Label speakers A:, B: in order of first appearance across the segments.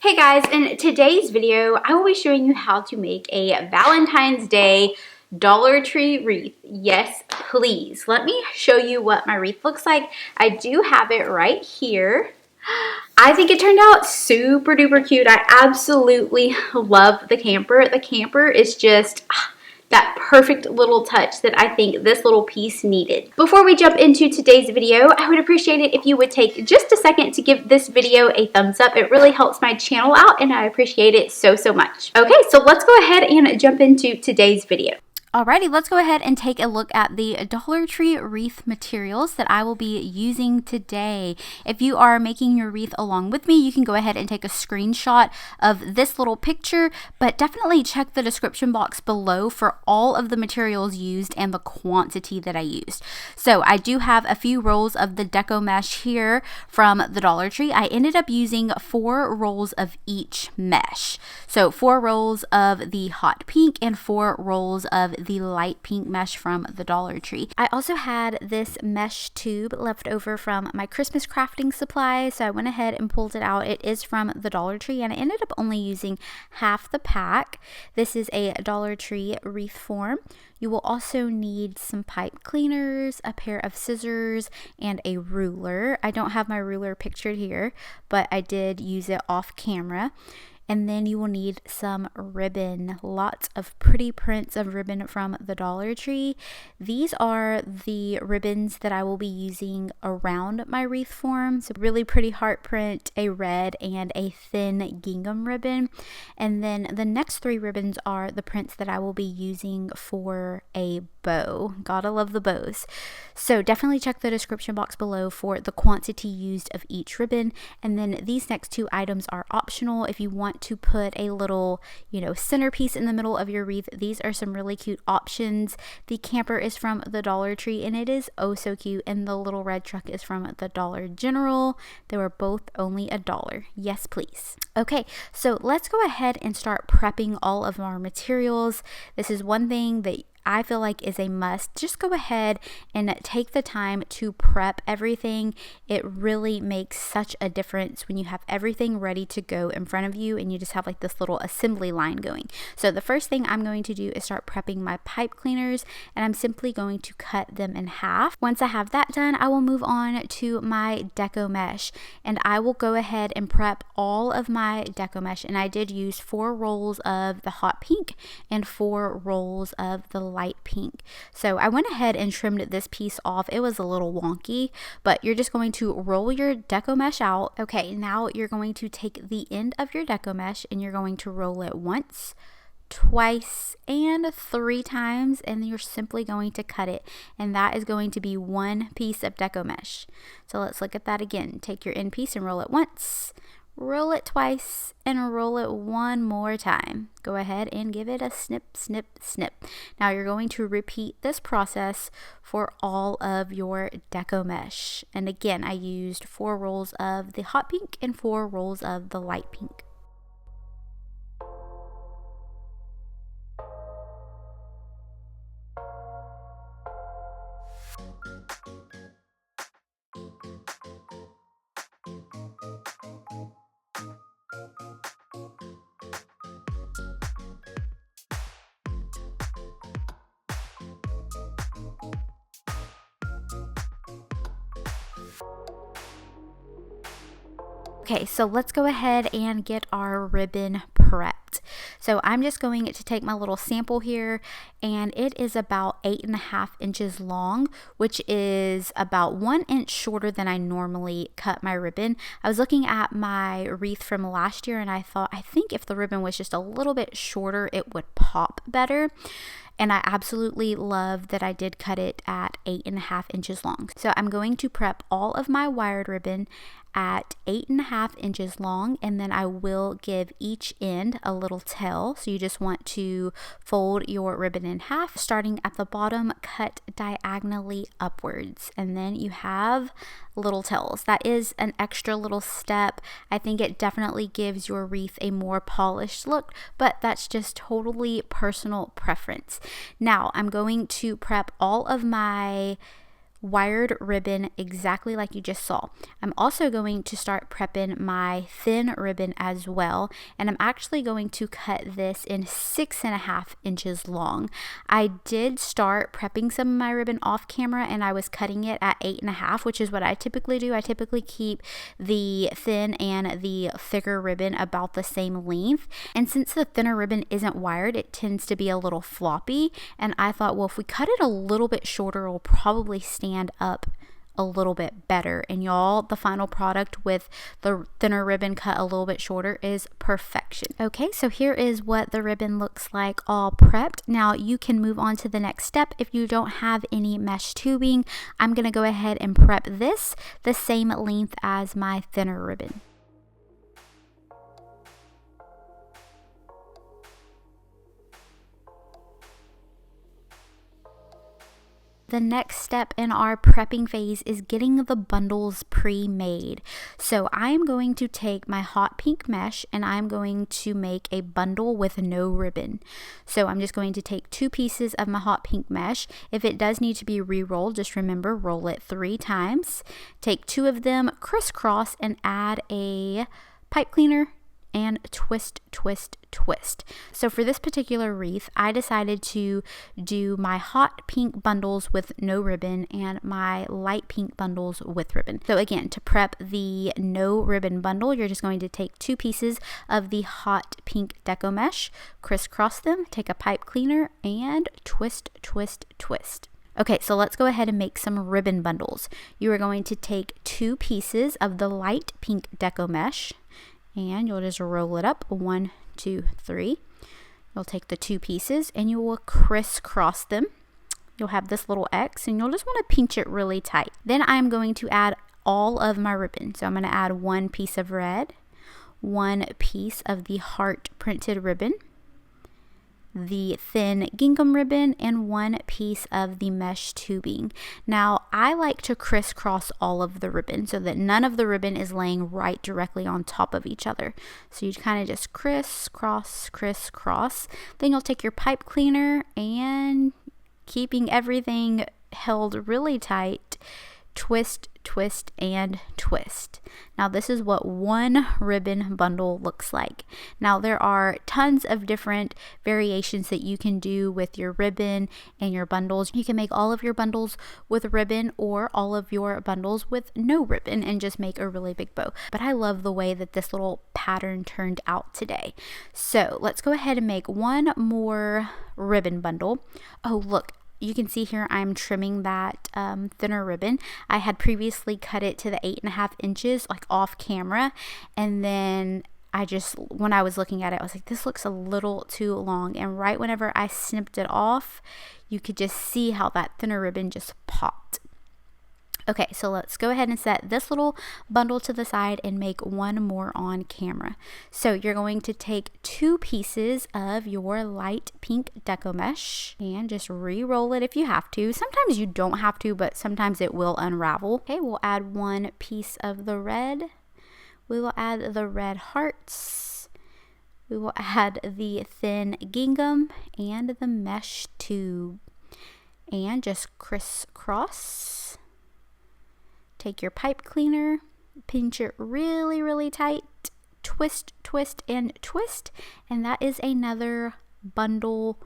A: Hey guys, in today's video, I will be showing you how to make a Valentine's Day Dollar Tree wreath. Yes, please. Let me show you what my wreath looks like. I do have it right here. I think it turned out super duper cute. I absolutely love the camper. The camper is just that perfect little touch that I think this little piece needed. Before we jump into today's video, I would appreciate it if you would take just a second to give this video a thumbs up. It really helps my channel out and I appreciate it so much. Okay, so let's go ahead and jump into today's video. Alrighty, let's go ahead and take a look at the Dollar Tree wreath materials that I will be using today. If you are making your wreath along with me, you can go ahead and take a screenshot of this little picture, but definitely check the description box below for all of the materials used and the quantity that I used. So I do have a few rolls of the Deco mesh here from the Dollar Tree. I ended up using 4 rolls of each mesh. So 4 rolls of the hot pink and 4 rolls of the light pink mesh from the Dollar Tree. I also had this mesh tube left over from my Christmas crafting supply, so I went ahead and pulled it out. It is from the Dollar Tree and I ended up only using half the pack. This is a Dollar Tree wreath form. You will also need some pipe cleaners, a pair of scissors, and a ruler. I don't have my ruler pictured here, but I did use it off camera. And then you will need some ribbon, lots of pretty prints of ribbon from the Dollar Tree. These are the ribbons that I will be using around my wreath form. So really pretty heart print, a red, and a thin gingham ribbon. And then the next 3 ribbons are the prints that I will be using for a bow. Gotta love the bows. So definitely check the description box below for the quantity used of each ribbon. And then these next 2 items are optional if you want to put a little, centerpiece in the middle of your wreath. These are some really cute options. The camper is from the Dollar Tree and it is oh so cute, and the little red truck is from the Dollar General. They were both only $1. Yes, please. Okay, so let's go ahead and start prepping all of our materials. This is one thing that I feel like is a must. Just go ahead and take the time to prep everything. It really makes such a difference when you have everything ready to go in front of you and you just have like this little assembly line going. So the first thing I'm going to do is start prepping my pipe cleaners, and I'm simply going to cut them in half. Once I have that done, I will move on to my Deco mesh, and I will go ahead and prep all of my Deco mesh. And I did use 4 rolls of the hot pink and 4 rolls of the light pink. So I went ahead and trimmed this piece off. It was a little wonky, but you're just going to roll your Deco mesh out. Okay, now you're going to take the end of your Deco mesh and you're going to roll it once, twice, and 3 times, and you're simply going to cut it, and that is going to be 1 piece of Deco mesh. So let's look at that again. Take your end piece and roll it once, roll it twice, and roll it 1 more time. Go ahead and give it a snip, snip, snip. Now you're going to repeat this process for all of your Deco mesh. And again, I used 4 rolls of the hot pink and 4 rolls of the light pink. Okay, so let's go ahead and get our ribbon prepped. So I'm just going to take my little sample here, and it is about 8.5 inches long, which is about 1 inch shorter than I normally cut my ribbon. I was looking at my wreath from last year and I think if the ribbon was just a little bit shorter, it would pop better. And I absolutely love that I did cut it at 8.5 inches long. So I'm going to prep all of my wired ribbon at 8.5 inches long, and then I will give each end a little tail. So you just want to fold your ribbon in half, starting at the bottom, cut diagonally upwards, and then you have little tails. That is an extra little step. I think it definitely gives your wreath a more polished look, but that's just totally personal preference. Now I'm going to prep all of my wired ribbon exactly like you just saw. I'm also going to start prepping my thin ribbon as well, and I'm actually going to cut this in 6.5 inches long. I did start prepping some of my ribbon off camera, and I was cutting it at 8.5, which is what I typically do. I typically keep the thin and the thicker ribbon about the same length, and since the thinner ribbon isn't wired, it tends to be a little floppy, and I thought, well, if we cut it a little bit shorter, it'll probably stand up a little bit better. And y'all, the final product with the thinner ribbon cut a little bit shorter is perfection. Okay, so here is what the ribbon looks like all prepped. Now you can move on to the next step. If you don't have any mesh tubing, I'm gonna go ahead and prep this the same length as my thinner ribbon. The next step in our prepping phase is getting the bundles pre-made. So I'm going to take my hot pink mesh and I'm going to make a bundle with no ribbon. So I'm just going to take 2 pieces of my hot pink mesh. If it does need to be re-rolled, just remember, roll it 3 times. Take 2 of them, crisscross, and add a pipe cleaner and twist, twist, twist. So for this particular wreath, I decided to do my hot pink bundles with no ribbon and my light pink bundles with ribbon. So again, to prep the no ribbon bundle, you're just going to take 2 pieces of the hot pink Deco mesh, crisscross them, take a pipe cleaner, and twist, twist, twist. Okay, so let's go ahead and make some ribbon bundles. You are going to take 2 pieces of the light pink Deco mesh, and you'll just roll it up 1, 2, 3. You'll take the 2 pieces and you will crisscross them. You'll have this little X and you'll just want to pinch it really tight. Then I'm going to add all of my ribbon. So I'm going to add 1 piece of red, 1 piece of the heart printed ribbon, the thin gingham ribbon, and 1 piece of the mesh tubing. Now I like to crisscross all of the ribbon so that none of the ribbon is laying right directly on top of each other. So you kind of just crisscross, crisscross. Then you'll take your pipe cleaner and, keeping everything held really tight, twist, twist, and twist. Now this is what one ribbon bundle looks like. Now there are tons of different variations that you can do with your ribbon and your bundles. You can make all of your bundles with ribbon or all of your bundles with no ribbon and just make a really big bow. But I love the way that this little pattern turned out today. So let's go ahead and make one more ribbon bundle. Oh, look. You can see here I'm trimming that thinner ribbon. I had previously cut it to the 8.5 inches, like off camera, and then when I was looking at it, I was like, this looks a little too long. And right whenever I snipped it off, you could just see how that thinner ribbon just popped. Okay, so let's go ahead and set this little bundle to the side and make one more on camera. So you're going to take 2 pieces of your light pink Deco mesh and just re-roll it if you have to. Sometimes you don't have to, but sometimes it will unravel. Okay, we'll add 1 piece of the red. We will add the red hearts. We will add the thin gingham and the mesh tube. And just crisscross. Take your pipe cleaner, pinch it really, really tight, twist, twist, and twist, and that is another bundle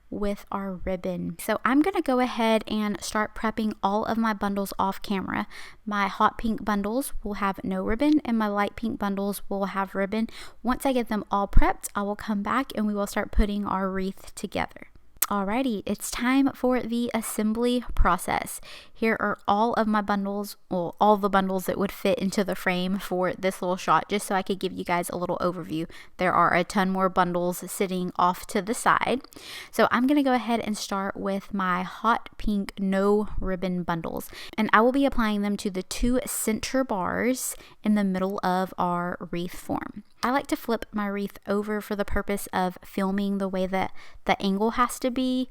A: with our ribbon. So I'm going to go ahead and start prepping all of my bundles off camera. My hot pink bundles will have no ribbon and my light pink bundles will have ribbon. Once I get them all prepped, I will come back and we will start putting our wreath together. Alrighty, it's time for the assembly process. Here are all of my bundles, well, all the bundles that would fit into the frame for this little shot, just so I could give you guys a little overview. There are a ton more bundles sitting off to the side. So I'm going to go ahead and start with my hot pink no ribbon bundles. And I will be applying them to the 2 center bars in the middle of our wreath form. I like to flip my wreath over for the purpose of filming the way that the angle has to be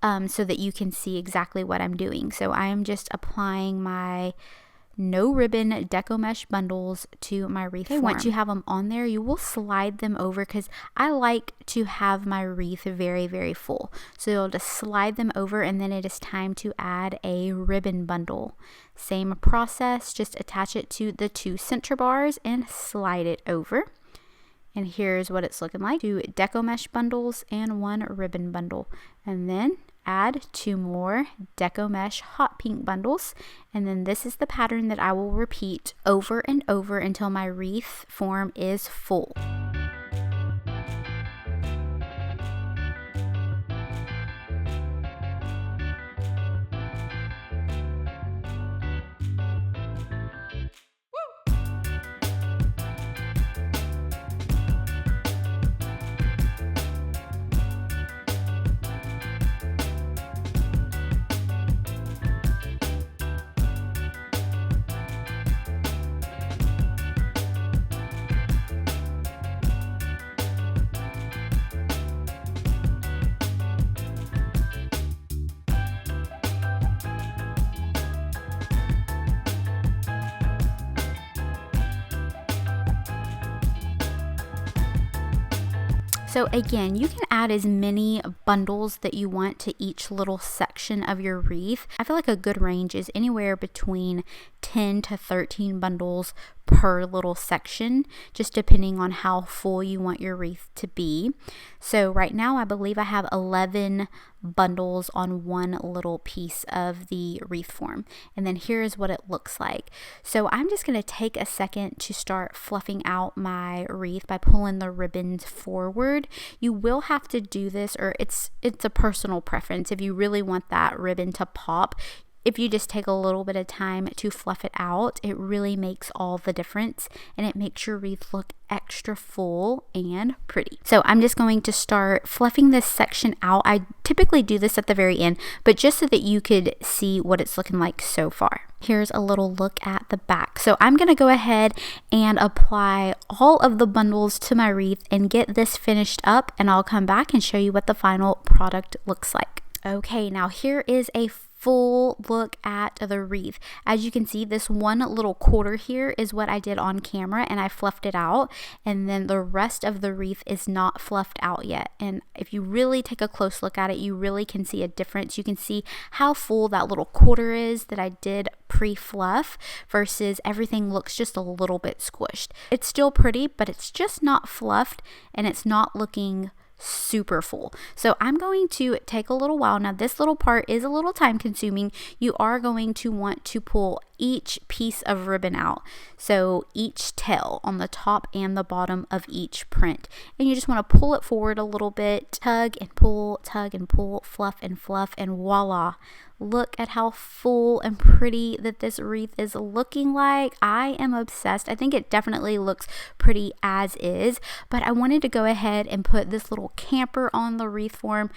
A: so that you can see exactly what I'm doing. So I am just applying my no ribbon Deco mesh bundles to my wreath form. Once you have them on there, you will slide them over because I like to have my wreath very, very full. So you'll just slide them over, and then it is time to add a ribbon bundle. Same process, just attach it to the 2 center bars and slide it over. And here's what it's looking like. 2 Deco mesh bundles and 1 ribbon bundle. And then add 2 more Deco mesh hot pink bundles. And then this is the pattern that I will repeat over and over until my wreath form is full. So again, you can add as many bundles that you want to each little section of your wreath. I feel like a good range is anywhere between 10 to 13 bundles per little section, just depending on how full you want your wreath to be. So right now I believe I have 11 bundles on one little piece of the wreath form. And then here is what it looks like. So I'm just going to take a second to start fluffing out my wreath by pulling the ribbons forward. You will have to do this, or it's a personal preference. If you really want that ribbon to pop, if you just take a little bit of time to fluff it out, it really makes all the difference, and it makes your wreath look extra full and pretty. So I'm just going to start fluffing this section out. I typically do this at the very end, but just so that you could see what it's looking like so far. Here's a little look at the back. So I'm going to go ahead and apply all of the bundles to my wreath and get this finished up, and I'll come back and show you what the final product looks like. Okay, now here is a full look at the wreath. As you can see, this one little quarter here is what I did on camera, and I fluffed it out, and then the rest of the wreath is not fluffed out yet. And if you really take a close look at it, you really can see a difference. You can see how full that little quarter is that I did pre-fluff versus everything looks just a little bit squished. It's still pretty, but it's just not fluffed, and it's not looking super full. So I'm going to take a little while. Now this little part is a little time consuming. You are going to want to pull each piece of ribbon out. So each tail on the top and the bottom of each print. And you just want to pull it forward a little bit, tug and pull, fluff, and voila. Look at how full and pretty that this wreath is looking like. I am obsessed. I think it definitely looks pretty as is, but I wanted to go ahead and put this little camper on the wreath form.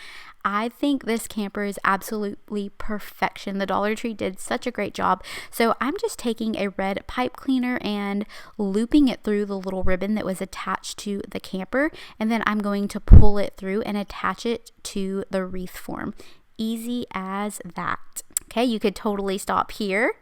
A: I think this camper is absolutely perfection. The Dollar Tree did such a great job. So I'm just taking a red pipe cleaner and looping it through the little ribbon that was attached to the camper, and then I'm going to pull it through and attach it to the wreath form. Easy as that. Okay, you could totally stop here,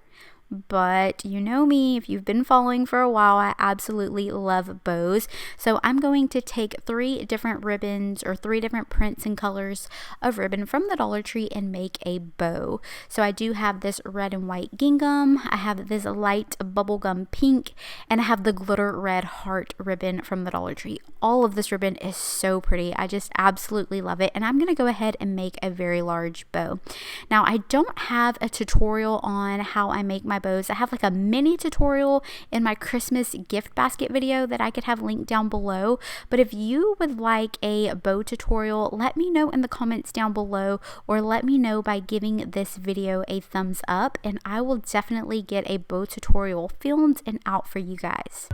A: but you know me, if you've been following for a while, I absolutely love bows. So I'm going to take 3 different ribbons or 3 different prints and colors of ribbon from the Dollar Tree and make a bow. So I do have this red and white gingham, I have this light bubblegum pink, and I have the glitter red heart ribbon from the Dollar Tree. All of this ribbon is so pretty. I just absolutely love it, and I'm going to go ahead and make a very large bow. Now I don't have a tutorial on how I make my bows. I have like a mini tutorial in my Christmas gift basket video that I could have linked down below, but if you would like a bow tutorial, let me know in the comments down below, or let me know by giving this video a thumbs up, and I will definitely get a bow tutorial filmed and out for you guys.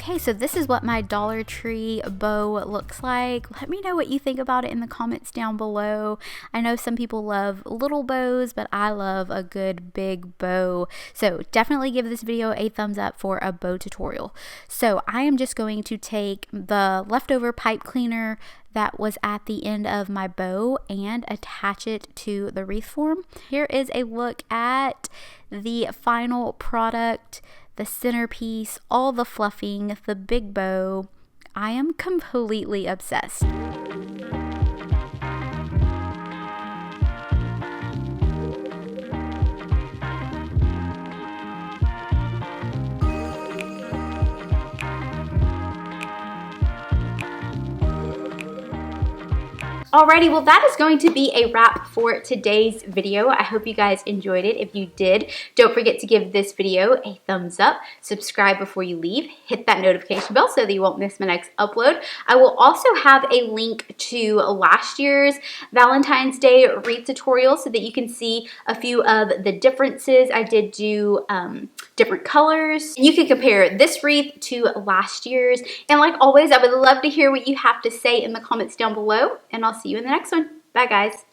A: Okay, so this is what my Dollar Tree bow looks like. Let me know what you think about it in the comments down below. I know some people love little bows, but I love a good big bow. So definitely give this video a thumbs up for a bow tutorial. So I am just going to take the leftover pipe cleaner that was at the end of my bow and attach it to the wreath form. Here is a look at the final product, the centerpiece, all the fluffing, the big bow. I am completely obsessed. Alrighty, well that is going to be a wrap for today's video. I hope you guys enjoyed it. If you did, don't forget to give this video a thumbs up, subscribe before you leave, hit that notification bell so that you won't miss my next upload. I will also have a link to last year's Valentine's Day wreath tutorial so that you can see a few of the differences. I did do different colors. You can compare this wreath to last year's. And like always, I would love to hear what you have to say in the comments down below, and I'll see you in the next one. Bye, guys.